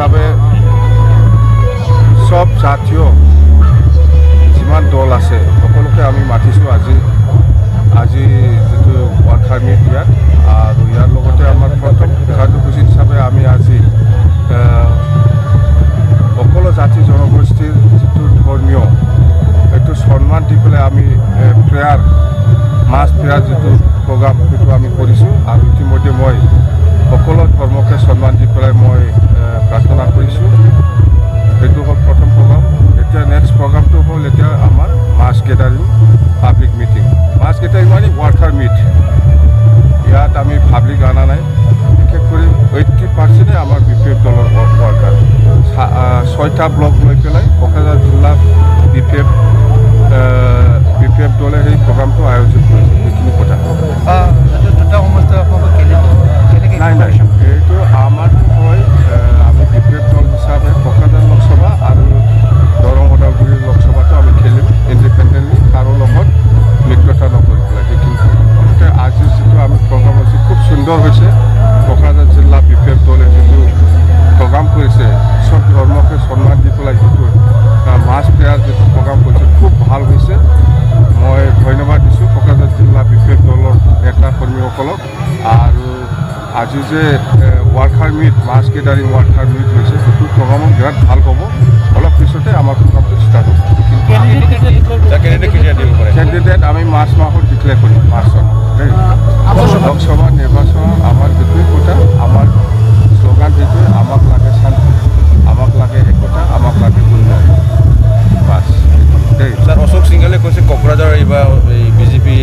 হিচাপে সব জাতীয় যিমান দল আছে সকলোকে আমি মাতিছোঁ আজি যিটো ৱাৰ্কাৰ মিট ইয়াত আৰু ইয়াৰ লগতে আমাৰ প্ৰথম কাৰ্যসূচী হিচাপে আমি আজি সকলো জাতি জনগোষ্ঠীৰ যিটো ধৰ্মীয় এইটো সন্মান দি পেলাই আমি মাছ প্ৰেয়াৰ যিটো প্ৰগ্ৰাম সেইটো আমি কৰিছোঁ আৰু ইতিমধ্যে মই সকলো ধৰ্মকে সন্মান দি পেলাই মই প্ৰাৰ্থনা কৰিছোঁ। সেইটো হ'ল প্ৰথম প্ৰগ্ৰাম। এতিয়া নেক্সট প্ৰগ্ৰামটো হ'ল এতিয়া আমাৰ মাছ গেডাৰিং পাব্লিক মিটিং। মাছ গেডাৰিং মানে ৱাৰ্কাৰ মিট। ইয়াত আমি পাব্লিক অনা নাই, বিশেষ কৰি 80% আমাৰ BPF দলৰ ৱাৰ্কাৰ। 6টা ব্লক লৈ পেলাই কোকৰাঝাৰ জিলা BPF দলে সেই প্ৰগ্ৰামটো আয়োজন কৰিছে। সেইখিনি কথা নাই এইটো আমাৰতো হয় আমি BPF দল হিচাপে কোকৰাঝাৰ লোকসভা আৰু দৰং ওদালগুৰি লোকসভাটো আমি খেলিম ইণ্ডিপেণ্ডেণ্টলি, কাৰো লগত মিত্ৰতা নকৰি পেলাই। সেইখিনি গতিকে আজিৰ যিটো আমি প্ৰগ্ৰাম হৈছে খুব সুন্দৰ হৈছে। কোকৰাঝাৰ জিলা BPF দলে যিটো প্ৰগ্ৰাম কৰিছে চব ধৰ্মকে সন্মান দি পেলাই যিটো মাছ প্ৰেয়াৰ যিটো প্ৰগ্ৰাম কৰিছে খুব ভাল হৈছে। মই ধন্যবাদ দিছোঁ কোকৰাঝাৰ জিলা BPF দলৰ নেতা কৰ্মীসকলক। আৰু আজি যে ৱাৰ্কাৰ মিট মাছ গেডাৰিং ৱাৰ্কাৰ মিট হৈছে সেইটো প্ৰগ্ৰামো বিৰাট ভাল পাব। অলপ পিছতে আমাৰ প্ৰগ্ৰামটো ষ্টাৰ্ট হ'ব। কেণ্ডিডেট আমি মাৰ্চ মাহত ডিক্লেয়াৰ কৰিম। মাৰ্চত লোকসভা নিৰ্বাচন আমাৰ সেইটোৱে কথা। আমাৰ শ্লোগান সেইটোৱে, আমাক লাগে শান্তি, আমাক লাগে একতা, আমাক লাগে উন্নয়ন। বাছ দেই। ছাৰ অশোক সিংঘালে কৈছে কোকৰাঝাৰ এইবাৰ বিজেপি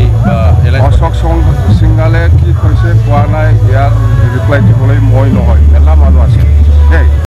অশোক সিংঘালে কি কৈছে কোৱা নাই, ইয়াৰ ৰিপ্লাই দিবলৈ মই নহয়।